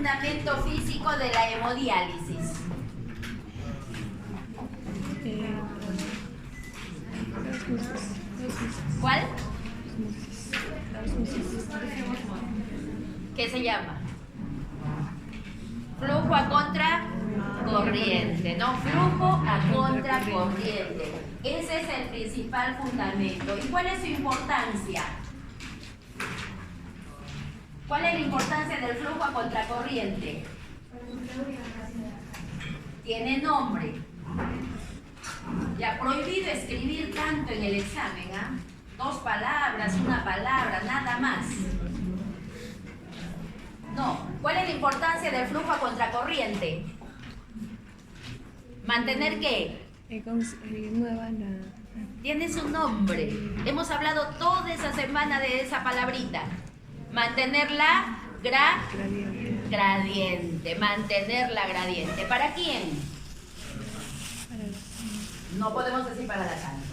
fundamento físico de la hemodiálisis? ¿Cuál? ¿Qué se llama? Flujo a contracorriente, ¿no? Flujo a contracorriente. Ese es el principal fundamento. ¿Y cuál es su importancia? ¿Cuál es la importancia del flujo a contracorriente? Tiene nombre. Ya prohibido escribir tanto en el examen, ¿ah? 2 palabras, 1 palabra, nada más. No. ¿Cuál es la importancia del flujo a contracorriente? ¿Mantener qué? Tiene su nombre. Hemos hablado toda esa semana de esa palabrita. Mantener la gradiente. Mantener la gradiente. ¿Para quién? No podemos decir para la sangre.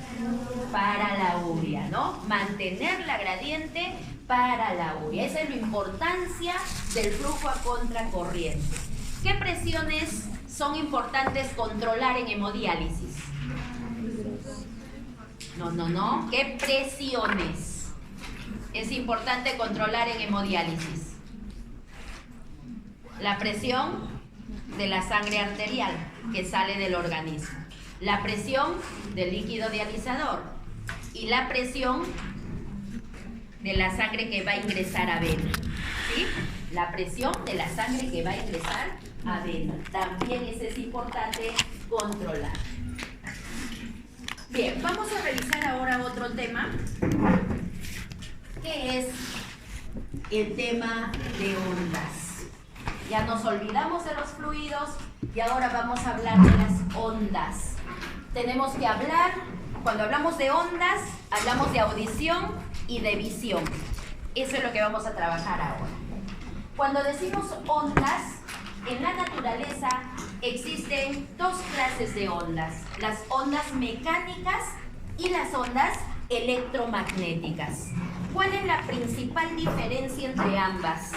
Para la urea, ¿no? Mantener la gradiente para la urea. Esa es la importancia del flujo a contracorriente. ¿Qué presiones son importantes controlar en hemodiálisis? No. ¿Qué presiones es importante controlar en hemodiálisis? La presión de la sangre arterial que sale del organismo, la presión del líquido dializador y la presión de la sangre que va a ingresar a vena, ¿sí? La presión de la sangre que va a ingresar a vena. También eso es importante controlar. Bien, vamos a revisar ahora otro tema, que es el tema de ondas. Ya nos olvidamos de los fluidos y ahora vamos a hablar de las ondas. Tenemos que hablar, cuando hablamos de ondas, hablamos de audición y de visión. Eso es lo que vamos a trabajar ahora. Cuando decimos ondas, en la naturaleza existen 2 clases de ondas: las ondas mecánicas y las ondas electromagnéticas. ¿Cuál es la principal diferencia entre ambas?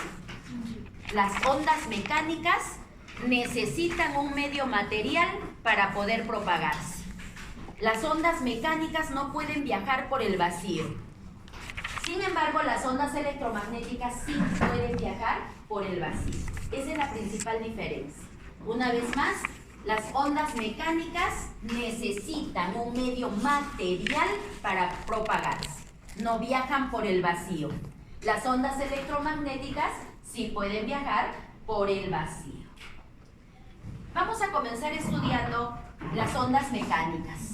Las ondas mecánicas necesitan un medio material para poder propagarse. Las ondas mecánicas no pueden viajar por el vacío. Sin embargo, las ondas electromagnéticas sí pueden viajar por el vacío. Esa es la principal diferencia. Una vez más, las ondas mecánicas necesitan un medio material para propagarse. No viajan por el vacío. Las ondas electromagnéticas sí pueden viajar por el vacío. Vamos a comenzar estudiando las ondas mecánicas.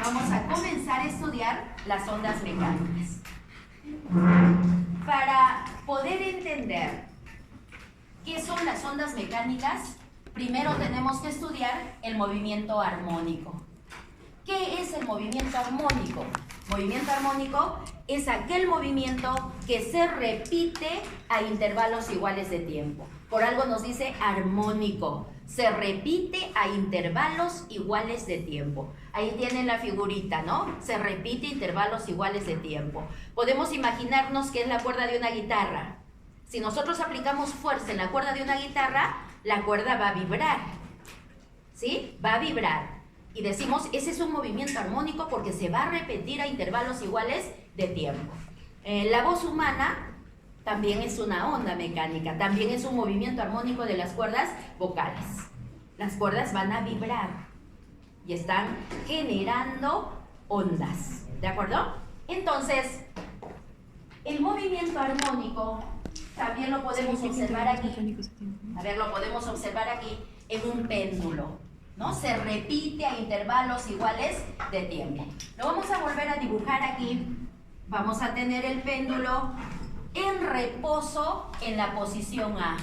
Vamos a comenzar a estudiar las ondas mecánicas. Para poder entender qué son las ondas mecánicas, primero tenemos que estudiar el movimiento armónico. ¿Qué es el movimiento armónico? Movimiento armónico es aquel movimiento que se repite a intervalos iguales de tiempo. Por algo nos dice armónico. Se repite a intervalos iguales de tiempo. Ahí tienen la figurita, ¿no? Se repite a intervalos iguales de tiempo. Podemos imaginarnos que es la cuerda de una guitarra. Si nosotros aplicamos fuerza en la cuerda de una guitarra, la cuerda va a vibrar, ¿sí? Va a vibrar. Y decimos, ese es un movimiento armónico porque se va a repetir a intervalos iguales de tiempo. La voz humana también es una onda mecánica, también es un movimiento armónico de las cuerdas vocales. Las cuerdas van a vibrar y están generando ondas, ¿de acuerdo? Entonces, el movimiento armónico también lo podemos observar aquí. A ver, lo podemos observar aquí en un péndulo, ¿no? Se repite a intervalos iguales de tiempo. Lo vamos a volver a dibujar aquí. Vamos a tener el péndulo en reposo en la posición A.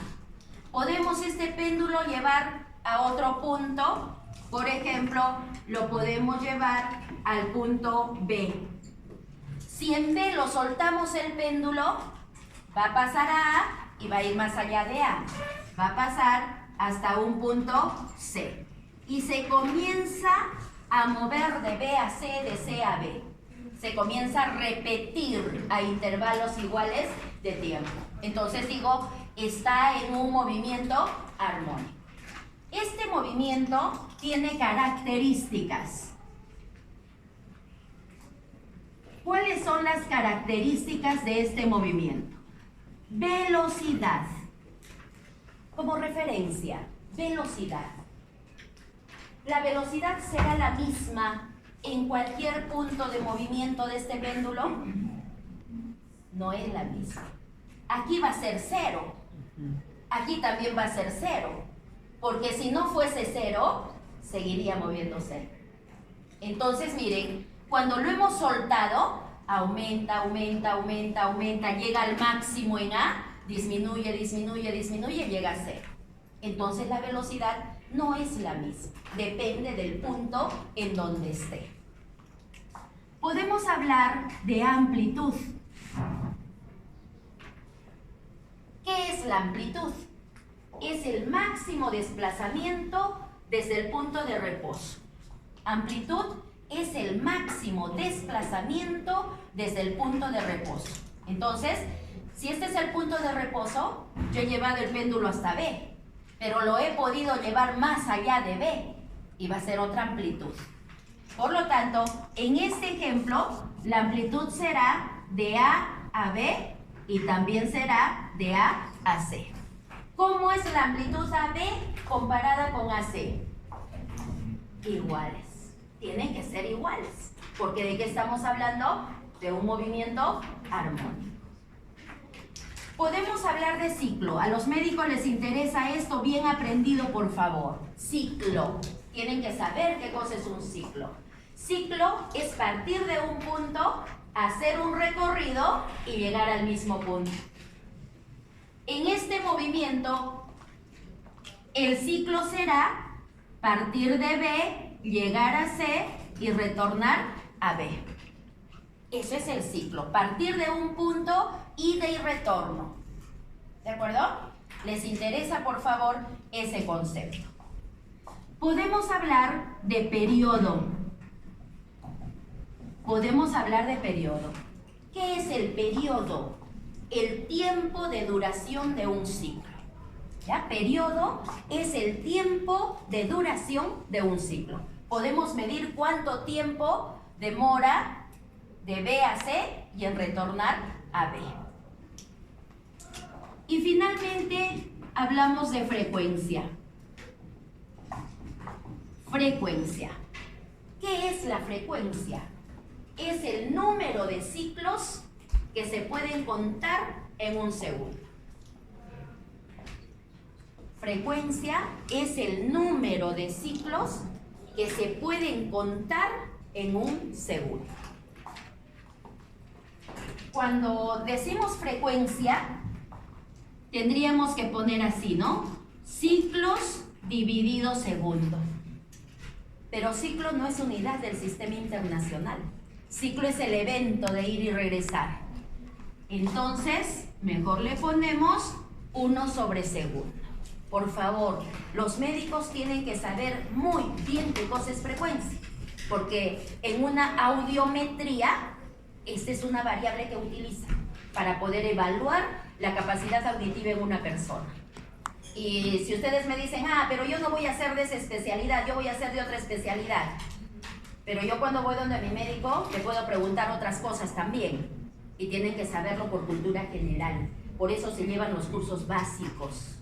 Podemos este péndulo llevar a otro punto. Por ejemplo, lo podemos llevar al punto B. Si en B lo soltamos el péndulo, va a pasar a A y va a ir más allá de A. Va a pasar hasta un punto C. Y se comienza a mover de B a C, de C a B. Se comienza a repetir a intervalos iguales de tiempo. Entonces digo, está en un movimiento armónico. Este movimiento tiene características. ¿Cuáles son las características de este movimiento? Velocidad. Como referencia, velocidad. ¿La velocidad será la misma en cualquier punto de movimiento de este péndulo? No es la misma. Aquí va a ser 0. Aquí también va a ser 0. Porque si no fuese 0, seguiría moviéndose. Entonces, miren, cuando lo hemos soltado, aumenta, aumenta, aumenta, aumenta, llega al máximo en A, disminuye, disminuye, disminuye, llega a 0. Entonces la velocidad no es la misma, depende del punto en donde esté. Podemos hablar de amplitud. ¿Qué es la amplitud? Es el máximo desplazamiento desde el punto de reposo. Amplitud es el máximo desplazamiento desde el punto de reposo. Entonces, si este es el punto de reposo, yo he llevado el péndulo hasta B, pero lo he podido llevar más allá de B y va a ser otra amplitud. Por lo tanto, en este ejemplo, la amplitud será de A a B y también será de A a C. ¿Cómo es la amplitud AB comparada con AC? Iguales. Tienen que ser iguales. Porque ¿de qué estamos hablando? De un movimiento armónico. Podemos hablar de ciclo. A los médicos les interesa esto bien aprendido, por favor. Ciclo. Tienen que saber qué cosa es un ciclo. Ciclo es partir de un punto, hacer un recorrido y llegar al mismo punto. En este movimiento, el ciclo será partir de B, llegar a C y retornar a B. Eso es el ciclo, partir de un punto, ida y retorno. ¿De acuerdo? ¿Les interesa, por favor, ese concepto? Podemos hablar de periodo. Podemos hablar de periodo. ¿Qué es el periodo? El tiempo de duración de un ciclo. ¿Ya? Periodo es el tiempo de duración de un ciclo. Podemos medir cuánto tiempo demora de B a C y en retornar a B. Y finalmente hablamos de frecuencia. Frecuencia. ¿Qué es la frecuencia? Es el número de ciclos que se pueden contar en un segundo. Frecuencia es el número de ciclos que se pueden contar en un segundo. Cuando decimos frecuencia, tendríamos que poner así, ¿no? Ciclos dividido segundo. Pero ciclo no es unidad del sistema internacional. Ciclo es el evento de ir y regresar. Entonces, mejor le ponemos 1 sobre segundo. Por favor, los médicos tienen que saber muy bien qué cosa es frecuencia, porque en una audiometría, esta es una variable que utiliza para poder evaluar la capacidad auditiva en una persona. Y si ustedes me dicen, pero yo no voy a hacer de esa especialidad, yo voy a hacer de otra especialidad. Pero yo cuando voy donde mi médico, le puedo preguntar otras cosas también. Y tienen que saberlo por cultura general. Por eso se llevan los cursos básicos,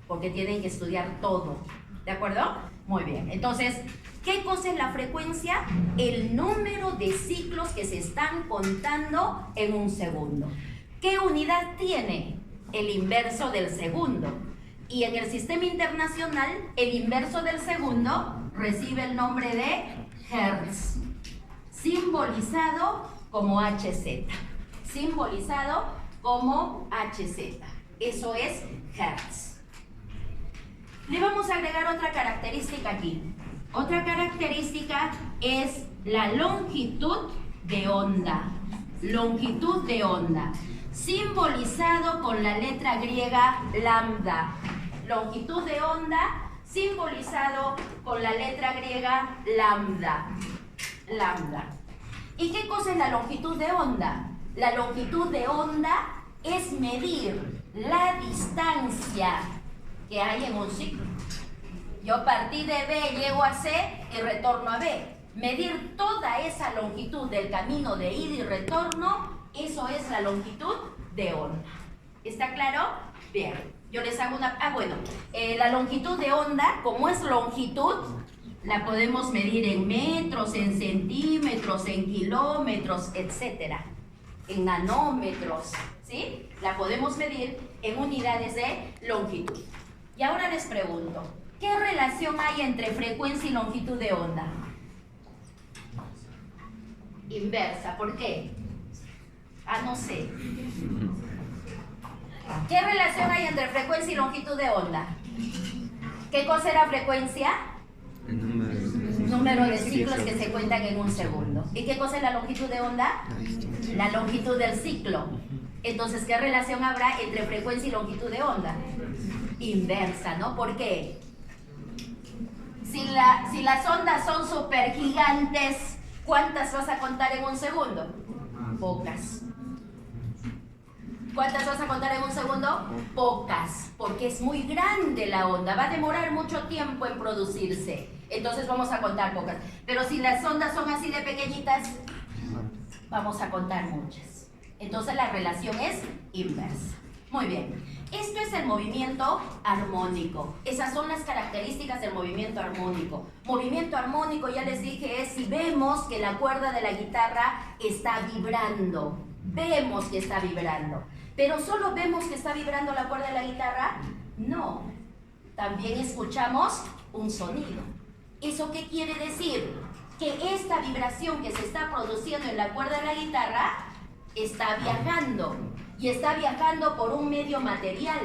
porque tienen que estudiar todo. ¿De acuerdo? Muy bien. Entonces, ¿qué cosa es la frecuencia? El número de ciclos que se están contando en un segundo. ¿Qué unidad tiene? El inverso del segundo. Y en el sistema internacional, el inverso del segundo recibe el nombre de Hertz, simbolizado como HZ. Simbolizado como HZ. Eso es Hertz. Le vamos a agregar otra característica aquí. Otra característica es la longitud de onda. Longitud de onda. Simbolizado con la letra griega lambda. Longitud de onda simbolizado con la letra griega lambda. Lambda. ¿Y qué cosa es la longitud de onda? La longitud de onda es medir la distancia que hay en un ciclo. Yo partí de B, llego a C y retorno a B. Medir toda esa longitud del camino de ida y retorno, eso es la longitud de onda. ¿Está claro? Bien, yo les hago una... la longitud de onda, como es longitud, la podemos medir en metros, en centímetros, en kilómetros, etcétera, en nanómetros, ¿sí? La podemos medir en unidades de longitud. Y ahora les pregunto, ¿qué relación hay entre frecuencia y longitud de onda? Inversa, ¿por qué? No sé. ¿Qué relación hay entre frecuencia y longitud de onda? ¿Qué cosa era frecuencia? El número de ciclos que se cuentan en un segundo. ¿Y qué cosa es la longitud de onda? La longitud del ciclo. Entonces, ¿qué relación habrá entre frecuencia y longitud de onda? Inversa, ¿no? ¿Por qué? Si las ondas son súper gigantes, ¿cuántas vas a contar en un segundo? Pocas. ¿Cuántas vas a contar en un segundo? Pocas, porque es muy grande la onda, va a demorar mucho tiempo en producirse. Entonces vamos a contar pocas. Pero si las ondas son así de pequeñitas, vamos a contar muchas. Entonces la relación es inversa. Muy bien. Esto es el movimiento armónico. Esas son las características del movimiento armónico. Movimiento armónico, ya les dije, es si vemos que la cuerda de la guitarra está vibrando. Vemos que está vibrando. ¿Pero solo vemos que está vibrando la cuerda de la guitarra? No. También escuchamos un sonido. ¿Eso qué quiere decir? Que esta vibración que se está produciendo en la cuerda de la guitarra está viajando. Y está viajando por un medio material.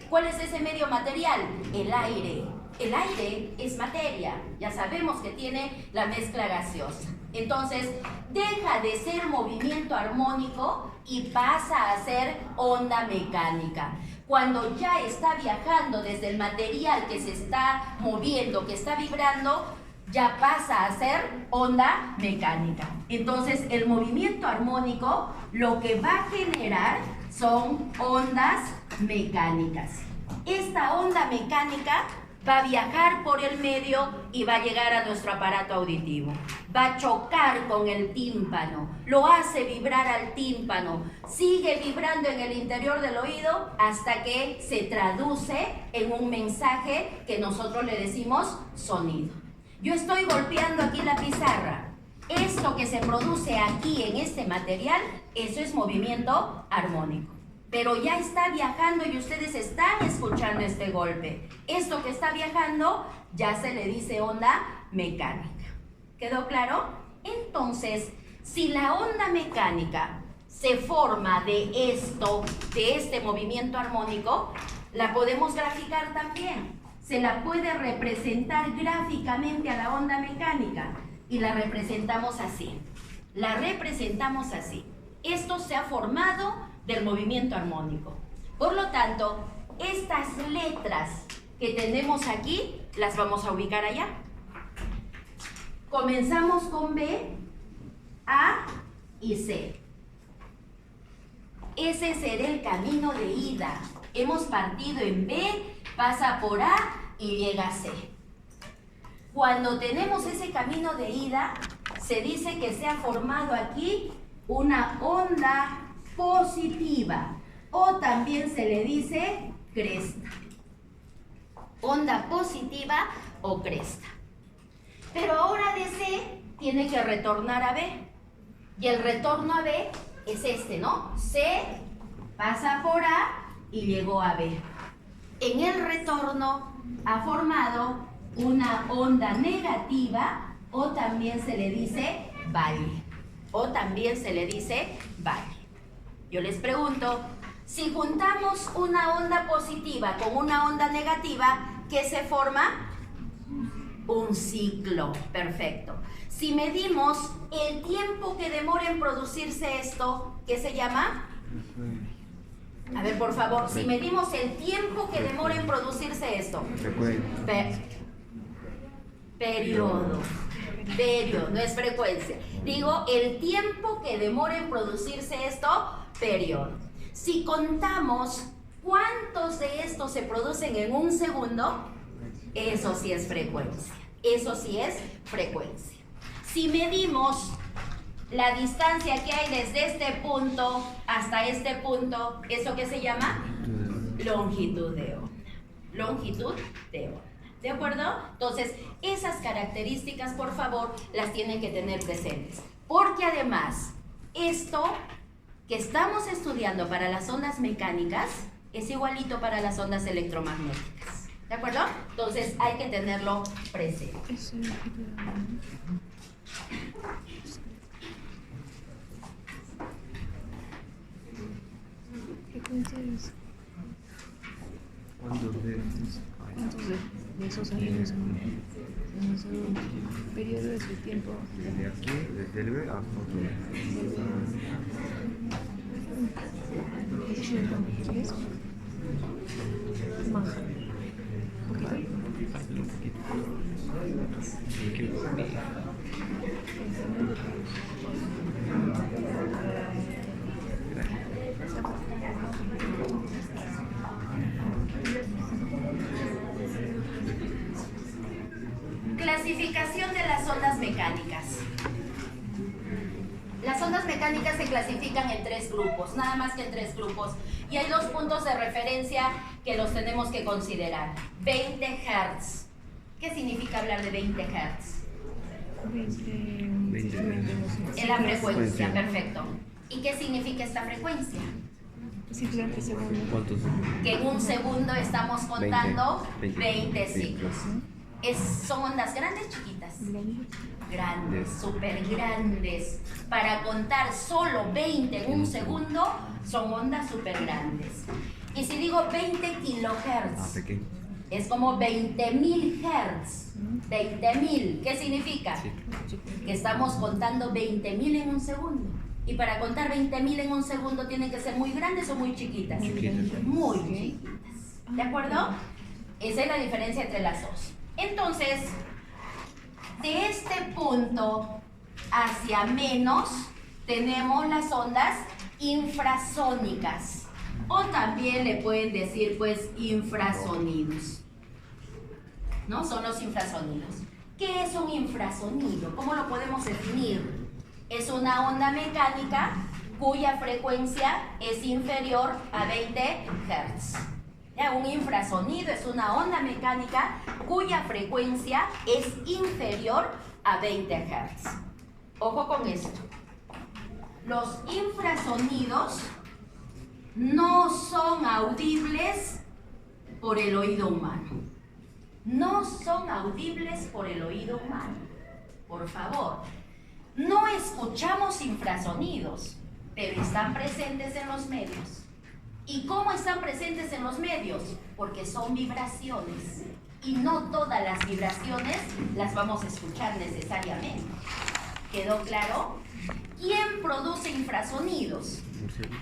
¿Cuál es ese medio material? El aire. El aire es materia. Ya sabemos que tiene la mezcla gaseosa. Entonces, deja de ser movimiento armónico y pasa a ser onda mecánica. Cuando ya está viajando desde el material que se está moviendo, que está vibrando, ya pasa a ser onda mecánica. Entonces, el movimiento armónico lo que va a generar son ondas mecánicas. Esta onda mecánica va a viajar por el medio y va a llegar a nuestro aparato auditivo. Va a chocar con el tímpano, lo hace vibrar al tímpano, sigue vibrando en el interior del oído hasta que se traduce en un mensaje que nosotros le decimos sonido. Yo estoy golpeando aquí la pizarra. Esto que se produce aquí en este material, eso es movimiento armónico. Pero ya está viajando y ustedes están escuchando este golpe. Esto que está viajando ya se le dice onda mecánica. ¿Quedó claro? Entonces, si la onda mecánica se forma de esto, de este movimiento armónico, la podemos graficar también. Se la puede representar gráficamente a la onda mecánica y la representamos así. La representamos así. Esto se ha formado del movimiento armónico. Por lo tanto, estas letras que tenemos aquí, las vamos a ubicar allá. Comenzamos con B, A y C. Ese será el camino de ida. Hemos partido en B, pasa por A y llega a C. Cuando tenemos ese camino de ida, se dice que se ha formado aquí una onda positiva, o también se le dice cresta. Onda positiva o cresta. Pero ahora de C tiene que retornar a B. Y el retorno a B es este, ¿no? C pasa por A y llegó a B. En el retorno ha formado una onda negativa, o también se le dice valle. O también se le dice valle. Yo les pregunto, si juntamos una onda positiva con una onda negativa, ¿qué se forma? Un ciclo. Perfecto. Si medimos el tiempo que demora en producirse esto, ¿qué se llama? A ver, por favor, si medimos el tiempo que demora en producirse esto. Periodo. Periodo, no es frecuencia. Digo, el tiempo que demora en producirse esto, periodo. Si contamos cuántos de estos se producen en un segundo, eso sí es frecuencia. Eso sí es frecuencia. Si medimos la distancia que hay desde este punto hasta este punto, ¿eso qué se llama? Longitud de onda. Longitud de onda. ¿De acuerdo? Entonces, esas características, por favor, las tienen que tener presentes. Porque además, esto que estamos estudiando para las ondas mecánicas es igualito para las ondas electromagnéticas. ¿De acuerdo? Entonces, hay que tenerlo presente. ¿Cuántos de esos años en un periodo de su tiempo? desde aquí, desde el B hasta otro B? ¿Quieres? Más. ¿Un poquito? Un poquito. Me quiero dormir. Clasificación de las ondas mecánicas. Las ondas mecánicas se clasifican en 3 grupos, nada más que en 3 grupos. Y hay 2 puntos de referencia que los tenemos que considerar. 20 Hz. ¿Qué significa hablar de 20 Hz? 20. En la frecuencia, perfecto. ¿Y qué significa esta frecuencia? Simplemente segundos. ¿Cuántos? Que en un segundo estamos contando 20 ciclos. ¿Son ondas grandes, chiquitas? Grandes, súper grandes. Para contar solo 20 en un segundo, son ondas súper grandes. Y si digo 20 kilohertz, Pequeño. es como 20.000 hertz. 20.000, ¿qué significa? Sí. Que estamos contando 20.000 en un segundo. Y para contar 20.000 en un segundo, ¿tienen que ser muy grandes o muy chiquitas? Chiquitas. Muy chiquitas. ¿De acuerdo? Esa es la diferencia entre las dos. Entonces, de este punto hacia menos, tenemos las ondas infrasónicas. O también le pueden decir, pues, infrasonidos. ¿No? Son los infrasonidos. ¿Qué es un infrasonido? ¿Cómo lo podemos definir? Es una onda mecánica cuya frecuencia es inferior a 20 Hz. ¿Ya? Un infrasonido es una onda mecánica cuya frecuencia es inferior a 20 Hz. Ojo con esto. Los infrasonidos no son audibles por el oído humano. No son audibles por el oído humano. Por favor. No escuchamos infrasonidos, pero están presentes en los medios. ¿Y cómo están presentes en los medios? Porque son vibraciones. Y no todas las vibraciones las vamos a escuchar necesariamente. ¿Quedó claro? ¿Quién produce infrasonidos?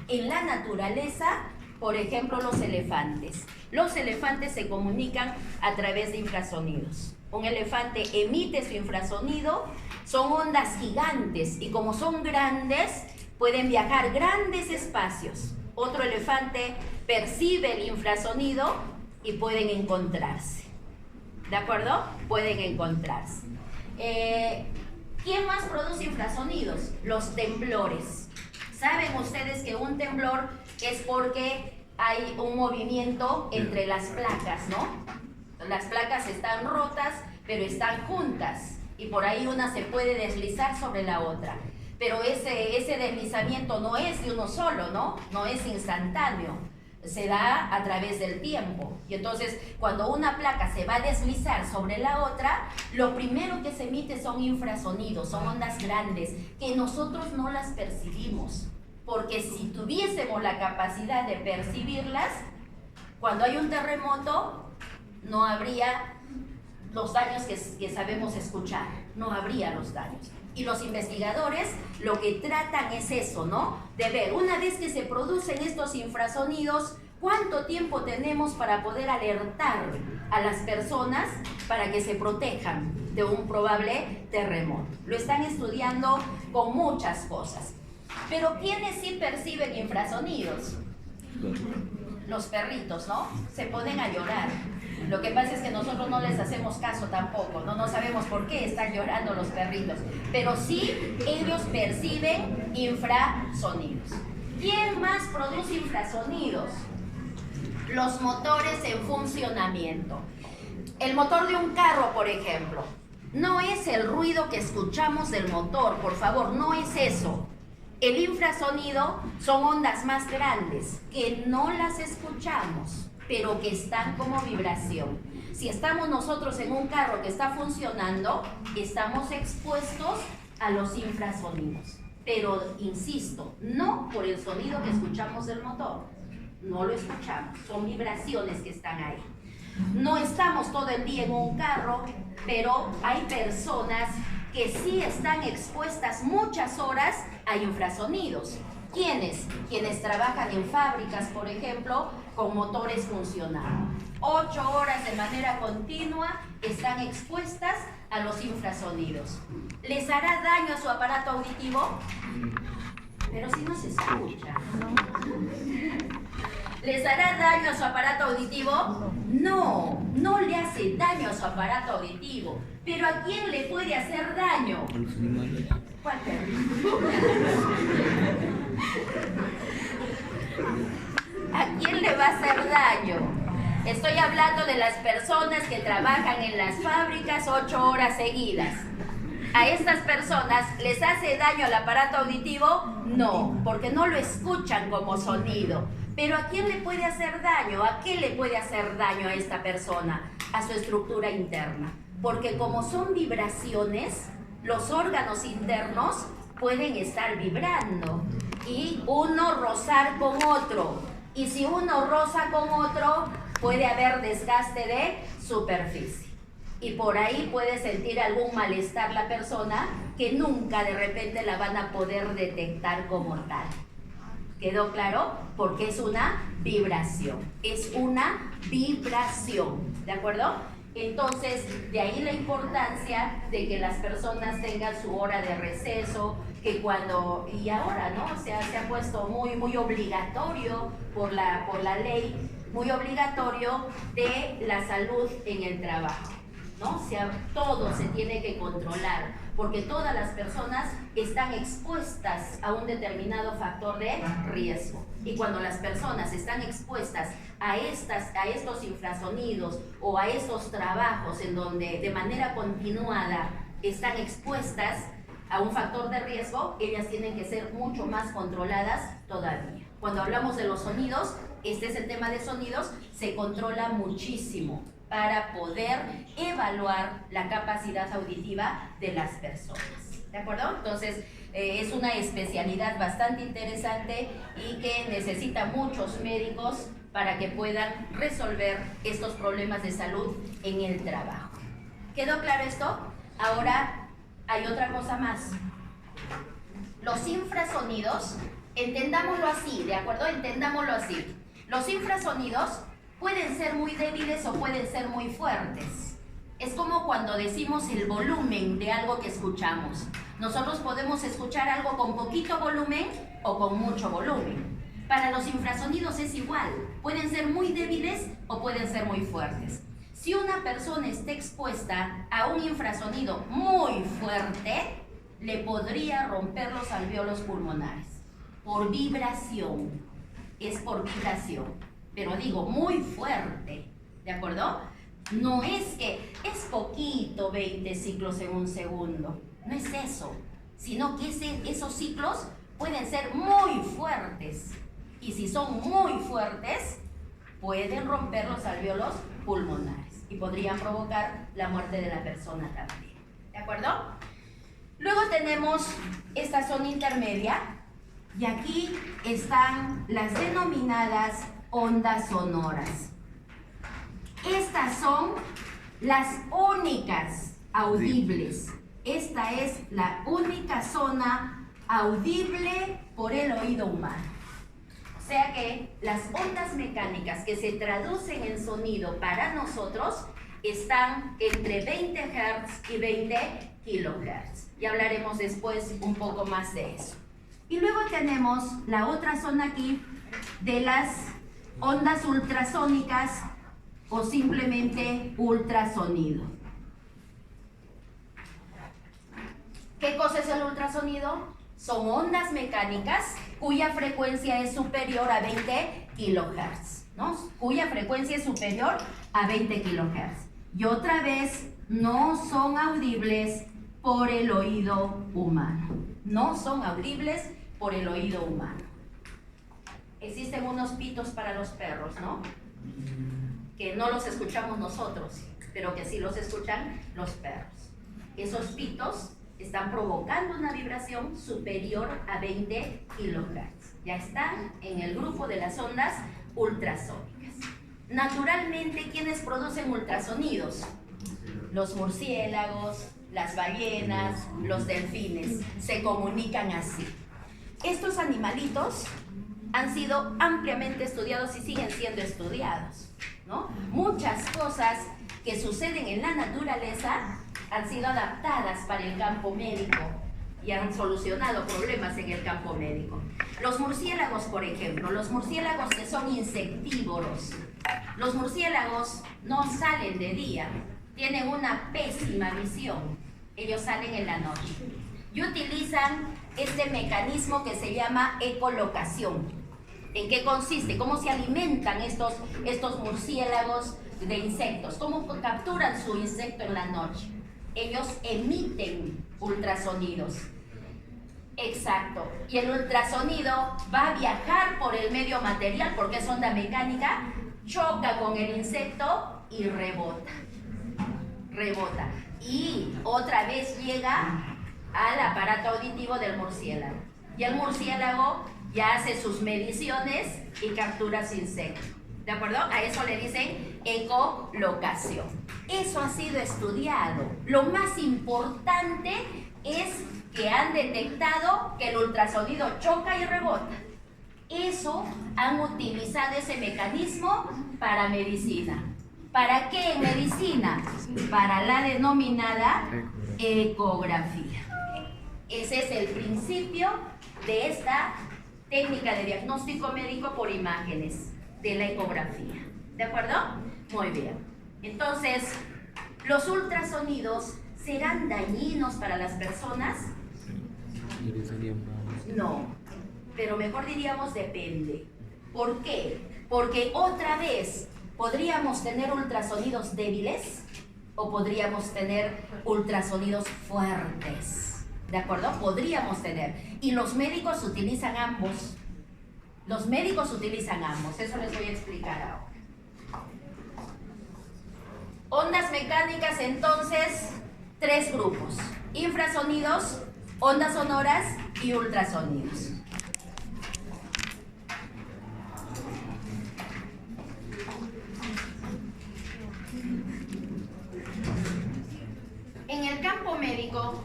En la naturaleza, por ejemplo, los elefantes. Los elefantes se comunican a través de infrasonidos. Un elefante emite su infrasonido, son ondas gigantes y como son grandes, pueden viajar grandes espacios. Otro elefante percibe el infrasonido y pueden encontrarse. ¿De acuerdo? Pueden encontrarse. ¿Quién más produce infrasonidos? Los temblores. ¿Saben ustedes que un temblor es porque hay un movimiento entre las placas, ¿no? Las placas están rotas, pero están juntas. Y por ahí una se puede deslizar sobre la otra. Pero ese deslizamiento no es de uno solo, ¿no? No es instantáneo. Se da a través del tiempo. Y entonces, cuando una placa se va a deslizar sobre la otra, lo primero que se emite son infrasonidos, son ondas grandes, que nosotros no las percibimos. Porque si tuviésemos la capacidad de percibirlas, cuando hay un terremoto, no habría los daños que sabemos escuchar, no habría los daños. Y los investigadores lo que tratan es eso, ¿no? De ver, una vez que se producen estos infrasonidos, ¿cuánto tiempo tenemos para poder alertar a las personas para que se protejan de un probable terremoto? Lo están estudiando con muchas cosas. Pero ¿quiénes sí perciben infrasonidos? Los perritos, ¿no? Se ponen a llorar. Lo que pasa es que nosotros no les hacemos caso tampoco, no sabemos por qué están llorando los perritos, pero sí ellos perciben infrasonidos. ¿Quién más produce infrasonidos? Los motores en funcionamiento. El motor de un carro, por ejemplo, no es el ruido que escuchamos del motor, por favor, no es eso. El infrasonido son ondas más grandes que no las escuchamos, pero que están como vibración. Si estamos nosotros en un carro que está funcionando, estamos expuestos a los infrasonidos. Pero, insisto, no por el sonido que escuchamos del motor. No lo escuchamos, son vibraciones que están ahí. No estamos todo el día en un carro, pero hay personas que sí están expuestas muchas horas a infrasonidos. ¿Quiénes? Quienes trabajan en fábricas, por ejemplo, con motores funcionando. 8 horas de manera continua están expuestas a los infrasonidos. ¿Les hará daño a su aparato auditivo? Pero si no se escucha, ¿no? ¿Les hará daño a su aparato auditivo? No, no le hace daño a su aparato auditivo. ¿Pero a quién le puede hacer daño? A los animales. ¿Cuál perrito? ¿A quién le va a hacer daño? Estoy hablando de las personas que trabajan en las fábricas 8 horas seguidas. ¿A estas personas les hace daño al aparato auditivo? No, porque no lo escuchan como sonido. ¿Pero a quién le puede hacer daño? ¿A qué le puede hacer daño a esta persona? A su estructura interna. Porque como son vibraciones, los órganos internos pueden estar vibrando y uno rozar con otro. Y si uno roza con otro, puede haber desgaste de superficie. Y por ahí puede sentir algún malestar la persona que nunca de repente la van a poder detectar como tal. ¿Quedó claro? Porque es una vibración. Es una vibración. ¿De acuerdo? Entonces, de ahí la importancia de que las personas tengan su hora de receso, que cuando, y ahora, ¿no? Se ha puesto muy obligatorio por la ley, muy obligatorio de la salud en el trabajo, ¿no? O sea, todo se tiene que controlar, porque todas las personas están expuestas a un determinado factor de riesgo. Y cuando las personas están expuestas a estos infrasonidos o a estos trabajos en donde de manera continuada están expuestas a un factor de riesgo, ellas tienen que ser mucho más controladas todavía. Cuando hablamos de los sonidos, este es el tema de sonidos, se controla muchísimo para poder evaluar la capacidad auditiva de las personas. ¿De acuerdo? Entonces, es una especialidad bastante interesante y que necesita muchos médicos para que puedan resolver estos problemas de salud en el trabajo. ¿Quedó claro esto? Ahora hay otra cosa más. Los infrasonidos, entendámoslo así, ¿de acuerdo? Entendámoslo así. Los infrasonidos pueden ser muy débiles o pueden ser muy fuertes. Es como cuando decimos el volumen de algo que escuchamos. Nosotros podemos escuchar algo con poquito volumen o con mucho volumen. Para los infrasonidos es igual. Pueden ser muy débiles o pueden ser muy fuertes. Si una persona está expuesta a un infrasonido muy fuerte, le podría romper los alvéolos pulmonares. Por vibración. Es por vibración. Pero digo, muy fuerte, ¿de acuerdo? No es que es poquito 20 ciclos en un segundo, no es eso, sino que esos ciclos pueden ser muy fuertes. Y si son muy fuertes, pueden romper los alvéolos pulmonares y podrían provocar la muerte de la persona también, ¿de acuerdo? Luego tenemos esta zona intermedia y aquí están las denominadas ondas sonoras. Estas son las únicas audibles. Esta es la única zona audible por el oído humano. O sea que las ondas mecánicas que se traducen en sonido para nosotros están entre 20 Hz y 20 kHz. Y hablaremos después un poco más de eso. Y luego tenemos la otra zona aquí, de las ondas ultrasónicas o simplemente ultrasonido. ¿Qué cosa es el ultrasonido? Son ondas mecánicas cuya frecuencia es superior a 20 kHz, ¿no? Cuya frecuencia es superior a 20 kHz. Y otra vez, no son audibles por el oído humano. No son audibles por el oído humano. Existen unos pitos para los perros, ¿no? Que no los escuchamos nosotros, pero que sí los escuchan los perros. Esos pitos están provocando una vibración superior a 20 kHz. Ya están en el grupo de las ondas ultrasónicas. Naturalmente, ¿quiénes producen ultrasonidos? Los murciélagos, las ballenas, los delfines, se comunican así. Estos animalitos han sido ampliamente estudiados y siguen siendo estudiados, ¿no? Muchas cosas que suceden en la naturaleza han sido adaptadas para el campo médico y han solucionado problemas en el campo médico. Los murciélagos, por ejemplo, los murciélagos que son insectívoros, los murciélagos no salen de día, tienen una pésima visión, ellos salen en la noche y utilizan este mecanismo que se llama ecolocación. ¿En qué consiste? ¿Cómo se alimentan estos murciélagos de insectos? ¿Cómo capturan su insecto en la noche? Ellos emiten ultrasonidos. Exacto. Y el ultrasonido va a viajar por el medio material, porque es onda mecánica, choca con el insecto y rebota. Rebota. Y otra vez llega al aparato auditivo del murciélago. Y el murciélago ya hace sus mediciones y captura su insecto. ¿De acuerdo? A eso le dicen ecolocación. Eso ha sido estudiado. Lo más importante es que han detectado que el ultrasonido choca y rebota. Eso han utilizado ese mecanismo para medicina. ¿Para qué en medicina? Para la denominada ecografía. Ese es el principio de esta técnica de diagnóstico médico por imágenes, de la ecografía. ¿De acuerdo? Muy bien. Entonces, ¿los ultrasonidos serán dañinos para las personas? No, pero mejor diríamos depende. ¿Por qué? Porque otra vez, ¿podríamos tener ultrasonidos débiles o podríamos tener ultrasonidos fuertes? ¿De acuerdo? Podríamos tener. Y los médicos utilizan ambos. Los médicos utilizan ambos. Eso les voy a explicar ahora. Ondas mecánicas, entonces, 3 grupos. Infrasonidos, ondas sonoras y ultrasonidos. En el campo médico...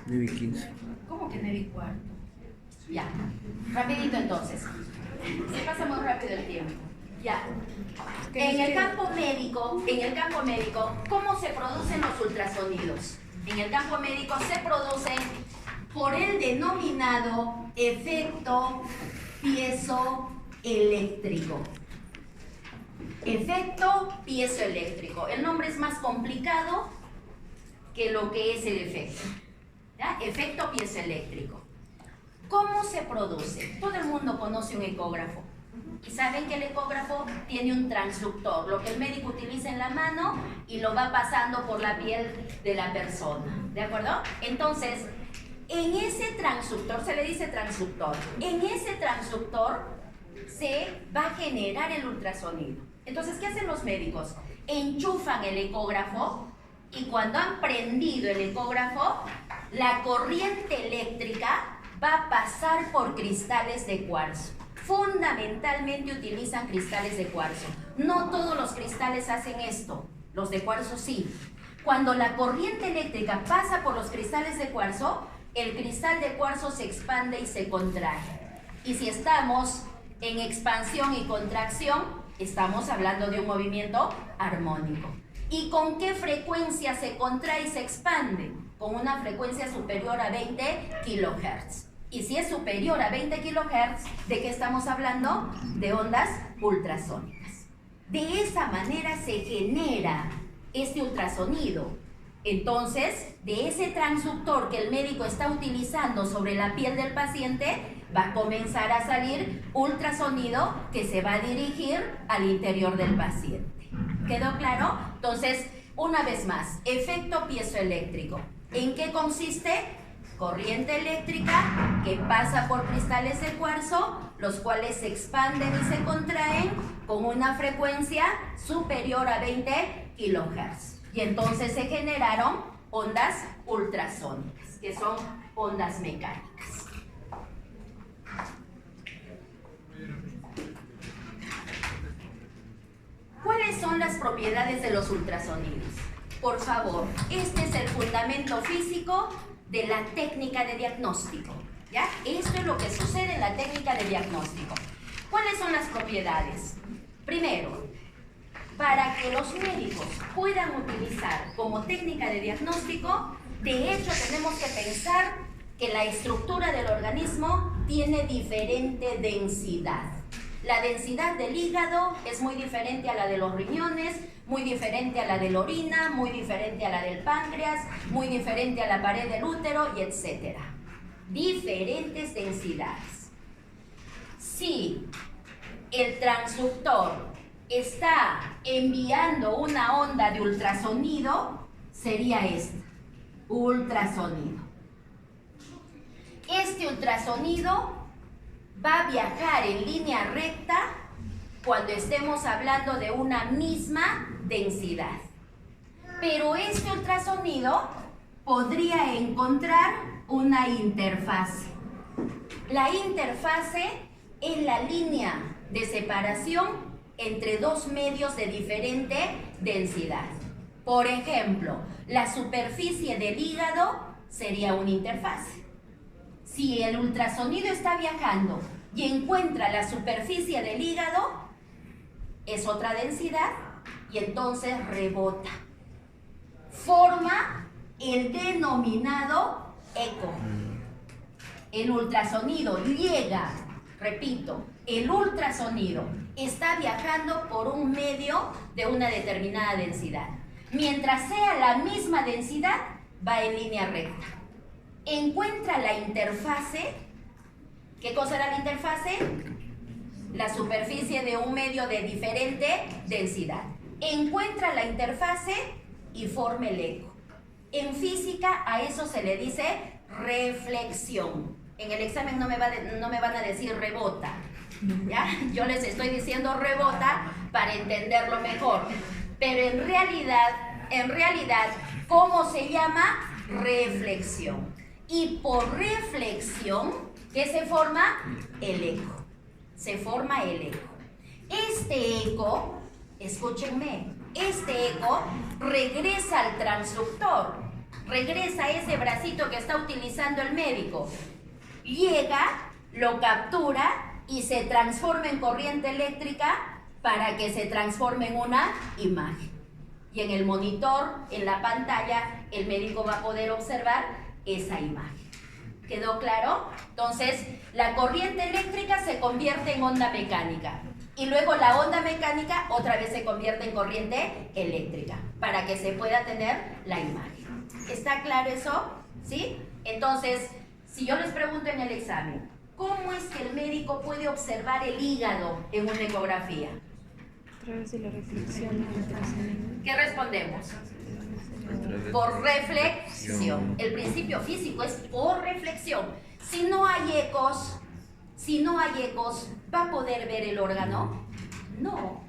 9:15. ¿Cómo que 9:15? Ya, rapidito entonces. Se pasa muy rápido el tiempo. Ya. En el campo médico, ¿cómo se producen los ultrasonidos? En el campo médico se producen por el denominado efecto piezoeléctrico. Efecto piezoeléctrico. El nombre es más complicado que lo que es el efecto. ¿Ya? Efecto piezoeléctrico. ¿Cómo se produce? Todo el mundo conoce un ecógrafo. Y saben que el ecógrafo tiene un transductor, lo que el médico utiliza en la mano y lo va pasando por la piel de la persona. ¿De acuerdo? Entonces, en ese transductor, se le dice transductor, en ese transductor se va a generar el ultrasonido. Entonces, ¿qué hacen los médicos? Enchufan el ecógrafo y cuando han prendido el ecógrafo, la corriente eléctrica va a pasar por cristales de cuarzo. Fundamentalmente utilizan cristales de cuarzo. No todos los cristales hacen esto, los de cuarzo sí. Cuando la corriente eléctrica pasa por los cristales de cuarzo, el cristal de cuarzo se expande y se contrae. Y si estamos en expansión y contracción, estamos hablando de un movimiento armónico. ¿Y con qué frecuencia se contrae y se expande? Con una frecuencia superior a 20 kHz. Y si es superior a 20 kHz, ¿de qué estamos hablando? De ondas ultrasónicas. De esa manera se genera este ultrasonido. Entonces, de ese transductor que el médico está utilizando sobre la piel del paciente, va a comenzar a salir ultrasonido que se va a dirigir al interior del paciente. ¿Quedó claro? Entonces, una vez más, efecto piezoeléctrico. ¿En qué consiste? Corriente eléctrica que pasa por cristales de cuarzo, los cuales se expanden y se contraen con una frecuencia superior a 20 kHz. Y entonces se generaron ondas ultrasónicas, que son ondas mecánicas. ¿Cuáles son las propiedades de los ultrasonidos? Por favor, este es el fundamento físico de la técnica de diagnóstico, ¿ya? Esto es lo que sucede en la técnica de diagnóstico. ¿Cuáles son las propiedades? Primero, para que los médicos puedan utilizar como técnica de diagnóstico, de hecho tenemos que pensar que la estructura del organismo tiene diferente densidad. La densidad del hígado es muy diferente a la de los riñones, muy diferente a la de la orina, muy diferente a la del páncreas, muy diferente a la pared del útero, y etc. Diferentes densidades. Si el transductor está enviando una onda de ultrasonido, sería este, ultrasonido. Este ultrasonido va a viajar en línea recta cuando estemos hablando de una misma densidad. Pero este ultrasonido podría encontrar una interfase. La interfase es la línea de separación entre dos medios de diferente densidad. Por ejemplo, la superficie del hígado sería una interfase. Si el ultrasonido está viajando y encuentra la superficie del hígado, es otra densidad y entonces rebota. Forma el denominado eco. El ultrasonido llega, repito, el ultrasonido está viajando por un medio de una determinada densidad. Mientras sea la misma densidad, va en línea recta. Encuentra la interfase. ¿Qué cosa era la interfase? La superficie de un medio de diferente densidad. Encuentra la interfase y forma el eco. En física a eso se le dice reflexión. En el examen no me van a decir rebota, ¿ya? Yo les estoy diciendo rebota para entenderlo mejor. Pero en realidad, ¿cómo se llama? Reflexión. Y por reflexión, ¿qué se forma? El eco. Se forma el eco. Este eco, escúchenme, este eco regresa al transductor, regresa a ese bracito que está utilizando el médico. Llega, lo captura y se transforma en corriente eléctrica para que se transforme en una imagen. Y en el monitor, en la pantalla, el médico va a poder observar esa imagen. ¿Quedó claro? Entonces, la corriente eléctrica se convierte en onda mecánica y luego la onda mecánica otra vez se convierte en corriente eléctrica para que se pueda tener la imagen. ¿Está claro eso? ¿Sí? Entonces, si yo les pregunto en el examen, ¿cómo es que el médico puede observar el hígado en una ecografía? A través de la reflexión. ¿Qué respondemos? Por reflexión. El principio físico es por reflexión. Si no hay ecos, ¿va a poder ver el órgano? No.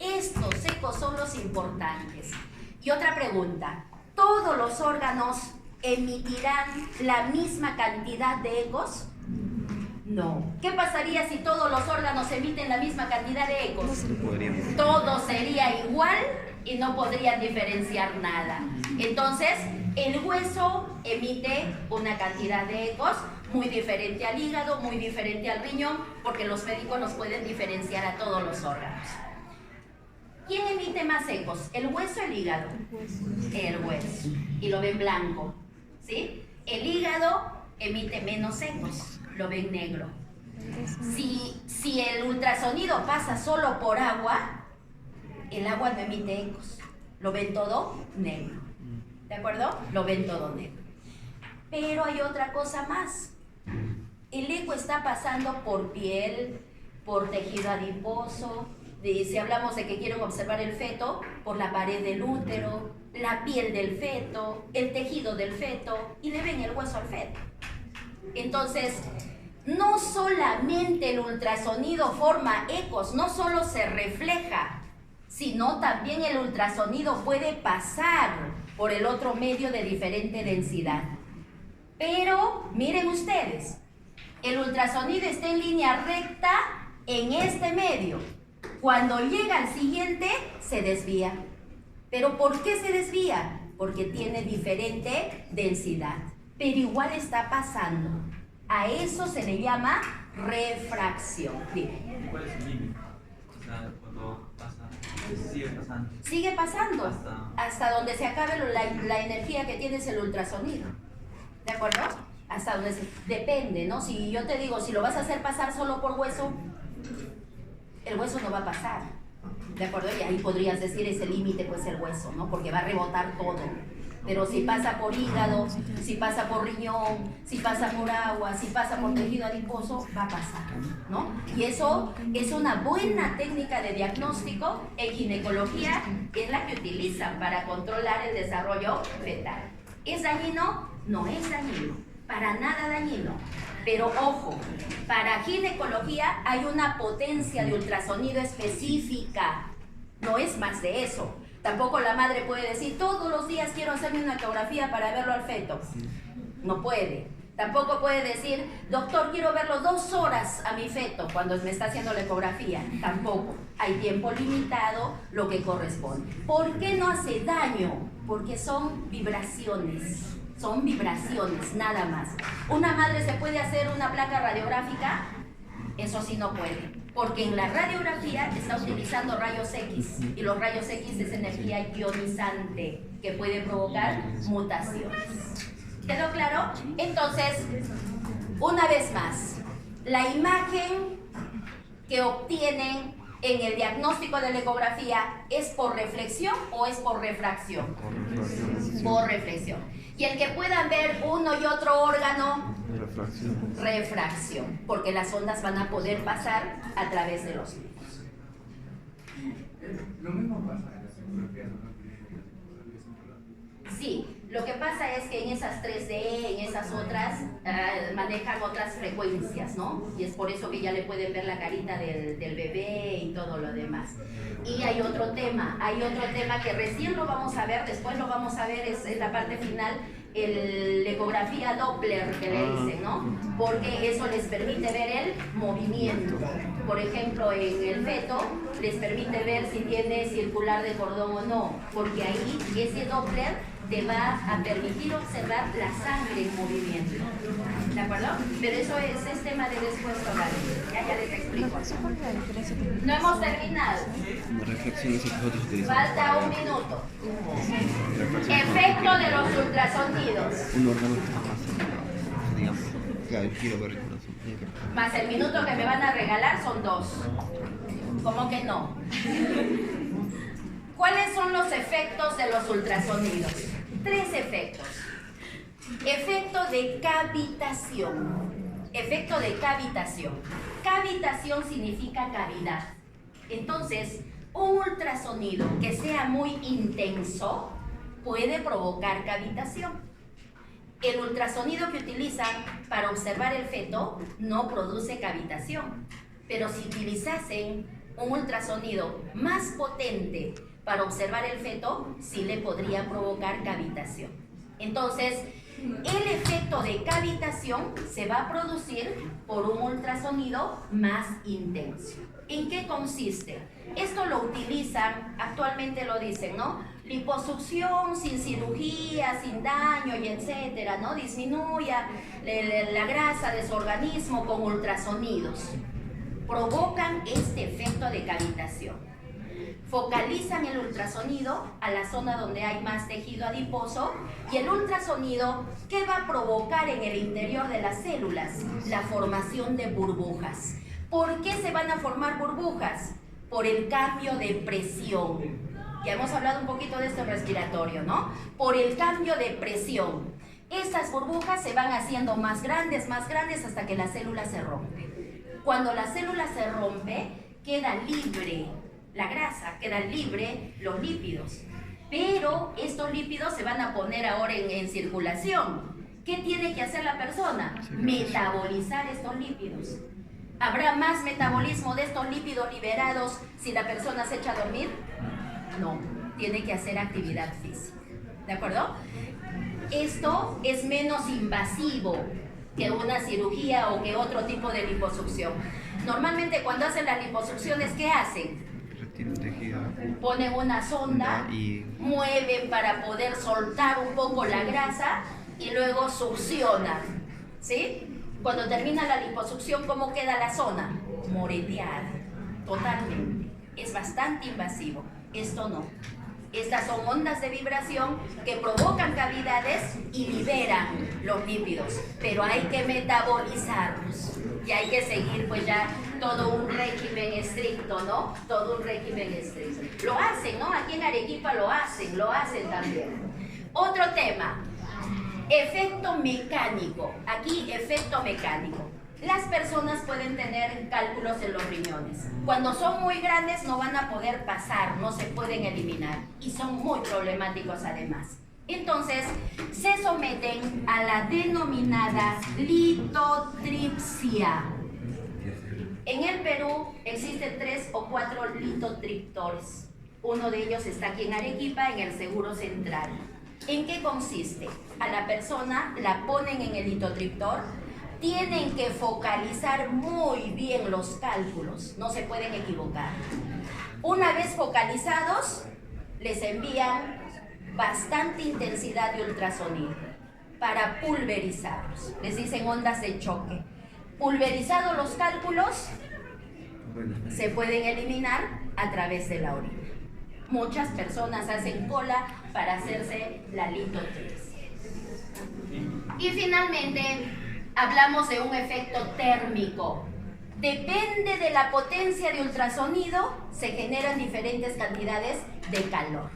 Estos ecos son los importantes. Y otra pregunta, ¿todos los órganos emitirán la misma cantidad de ecos? No. ¿Qué pasaría si todos los órganos emiten la misma cantidad de ecos? Todo sería igual y no podrían diferenciar nada. Entonces, el hueso emite una cantidad de ecos muy diferente al hígado, muy diferente al riñón, porque los médicos nos pueden diferenciar a todos los órganos. ¿Quién emite más ecos? ¿El hueso o el hígado? El hueso. Y lo ven blanco, ¿sí? El hígado emite menos ecos. lo ven negro. Si el ultrasonido pasa solo por agua, el agua no emite ecos. Lo ven todo negro. ¿De acuerdo? Lo ven todo negro. Pero hay otra cosa más. El eco está pasando por piel, por tejido adiposo. Si hablamos de que quieren observar el feto, por la pared del útero, la piel del feto, el tejido del feto, y le ven el hueso al feto. Entonces, no solamente el ultrasonido forma ecos, no solo se refleja, sino también el ultrasonido puede pasar por el otro medio de diferente densidad. Pero, miren ustedes, el ultrasonido está en línea recta en este medio. Cuando llega al siguiente, se desvía. ¿Pero por qué se desvía? Porque tiene diferente densidad, pero igual está pasando. A eso se le llama refracción. Dime. ¿Cuál es el límite? O sea, cuando pasa, sigue pasando. Sigue pasando hasta donde se acabe la energía que tienes el ultrasonido. ¿De acuerdo? Hasta donde depende, ¿no? Si yo te digo, si lo vas a hacer pasar solo por hueso, el hueso no va a pasar. ¿De acuerdo? Y ahí podrías decir ese límite, pues el hueso, ¿no? Porque va a rebotar todo. Pero si pasa por hígado, si pasa por riñón, si pasa por agua, si pasa por tejido adiposo, va a pasar, ¿no? Y eso es una buena técnica de diagnóstico en ginecología, que es la que utilizan para controlar el desarrollo fetal. ¿Es dañino? No es dañino, para nada dañino. Pero ojo, para ginecología hay una potencia de ultrasonido específica, no es más de eso. Tampoco la madre puede decir, todos los días quiero hacerme una ecografía para verlo al feto. No puede. Tampoco puede decir, doctor, quiero verlo 2 horas a mi feto cuando me está haciendo la ecografía. Tampoco. Hay tiempo limitado, lo que corresponde. ¿Por qué no hace daño? Porque son vibraciones. Son vibraciones, nada más. ¿Una madre se puede hacer una placa radiográfica? Eso sí no puede. Porque en la radiografía está utilizando rayos X y los rayos X es energía ionizante que puede provocar mutaciones. ¿Quedó claro? Entonces, una vez más, la imagen que obtienen en el diagnóstico de la ecografía, ¿es por reflexión o es por refracción? Por reflexión. Y el que puedan ver uno y otro órgano, refracción, porque las ondas van a poder pasar a través de los ojos. Lo mismo pasa en las ecografías, ¿no? Sí, lo que pasa es que en esas 3D, en esas otras, manejan otras frecuencias, ¿no? Y es por eso que ya le pueden ver la carita del bebé y todo lo demás. Y hay otro tema que recién lo vamos a ver, después lo vamos a ver, es en la parte final, la ecografía Doppler que le dicen, ¿no? Porque eso les permite ver el movimiento. Por ejemplo, en el feto les permite ver si tiene circular de cordón o no, porque ahí ese Doppler te va a permitir observar la sangre en movimiento. ¿De acuerdo? Pero eso es tema de después, ¿vale? Ya les explico. No hemos terminado. Una reflexión es que nosotros utilizamos. Falta 1 minuto. Efecto de los ultrasonidos. Un órgano que está más, digamos, claro, quiero ver el corazón. Más el minuto que me van a regalar son 2. ¿Cómo que no? ¿Cuáles son los efectos de los ultrasonidos? 3 efectos. Efecto de cavitación. Efecto de cavitación. Cavitación significa cavidad. Entonces, un ultrasonido que sea muy intenso puede provocar cavitación. El ultrasonido que utilizan para observar el feto no produce cavitación. Pero si utilizasen un ultrasonido más potente para observar el feto, sí le podría provocar cavitación. Entonces, el efecto de cavitación se va a producir por un ultrasonido más intenso. ¿En qué consiste? Esto lo utilizan, actualmente lo dicen, ¿no? Liposucción sin cirugía, sin daño y etcétera, ¿no? Disminuya la grasa de su organismo con ultrasonidos. Provocan este efecto de cavitación. focalizan el ultrasonido a la zona donde hay más tejido adiposo, y el ultrasonido, ¿qué va a provocar en el interior de las células? La formación de burbujas. ¿Por qué se van a formar burbujas? Por el cambio de presión. Ya hemos hablado un poquito de esto respiratorio, ¿no? Por el cambio de presión. Estas burbujas se van haciendo más grandes hasta que la célula se rompe. Cuando la célula se rompe, queda libre la grasa, quedan libre los lípidos. Pero estos lípidos se van a poner ahora en circulación. ¿Qué tiene que hacer la persona? Metabolizar estos lípidos. ¿Habrá más metabolismo de estos lípidos liberados si la persona se echa a dormir? No, tiene que hacer actividad física. ¿De acuerdo? Esto es menos invasivo que una cirugía o que otro tipo de liposucción. Normalmente cuando hacen las liposucciones, ¿qué hacen? Ponen una sonda, mueven para poder soltar un poco la grasa y luego succionan, ¿sí? Cuando termina la liposucción, ¿cómo queda la zona? Moreteada, totalmente. Es bastante invasivo. Esto no. Estas son ondas de vibración que provocan cavidades y liberan los lípidos, pero hay que metabolizarlos y hay que seguir pues ya todo un régimen estricto, ¿no? Todo un régimen estricto. Lo hacen, ¿no? Aquí en Arequipa lo hacen también. Otro tema, efecto mecánico. Aquí, efecto mecánico. Las personas pueden tener cálculos en los riñones. Cuando son muy grandes no van a poder pasar, no se pueden eliminar y son muy problemáticos además. Entonces, se someten a la denominada litotripsia. En el Perú existen 3 o 4 litotriptores. Uno de ellos está aquí en Arequipa, en el Seguro Central. ¿En qué consiste? A la persona la ponen en el litotriptor. Tienen que focalizar muy bien los cálculos, no se pueden equivocar. Una vez focalizados, les envían bastante intensidad de ultrasonido para pulverizarlos. Les dicen ondas de choque. Pulverizados los cálculos, se pueden eliminar a través de la orina. Muchas personas hacen cola para hacerse la litotripsia. Y finalmente, hablamos de un efecto térmico. Depende de la potencia de ultrasonido, se generan diferentes cantidades de calor.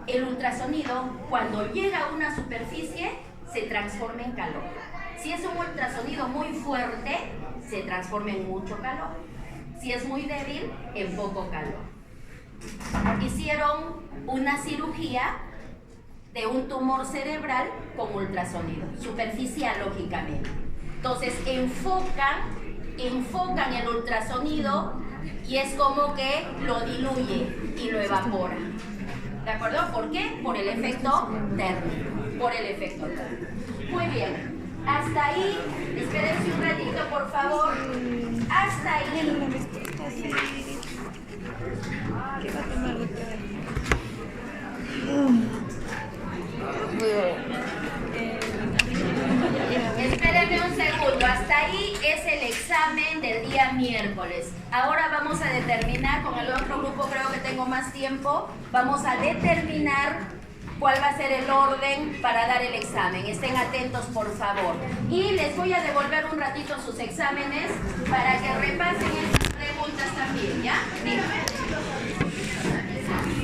El ultrasonido, cuando llega a una superficie, se transforma en calor. Si es un ultrasonido muy fuerte, se transforma en mucho calor. Si es muy débil, en poco calor. Hicieron una cirugía de un tumor cerebral con ultrasonido, superficial lógicamente. Entonces enfocan el ultrasonido y es como que lo diluye y lo evapora. ¿De acuerdo? ¿Por qué? Por el efecto térmico. Por el efecto térmico. Muy bien. Hasta ahí, espérense un ratito por favor. Hasta ahí. ¿Qué va a tomar, doctora? Espérenme un segundo, hasta ahí es el examen del día miércoles. Ahora vamos a determinar, con el otro grupo creo que tengo más tiempo, vamos a determinar cuál va a ser el orden para dar el examen. Estén atentos, por favor. Y les voy a devolver un ratito sus exámenes para que repasen estas preguntas también, ¿ya? Dígame.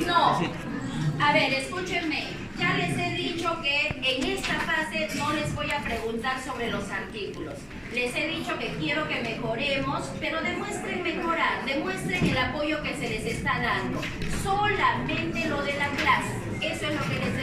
No. A ver, escúchenme. Ya les he dicho que en esta fase no les voy a preguntar sobre los artículos. Les he dicho que quiero que mejoremos, pero demuestren mejorar, demuestren el apoyo que se les está dando. Solamente lo de la clase. Eso es lo que les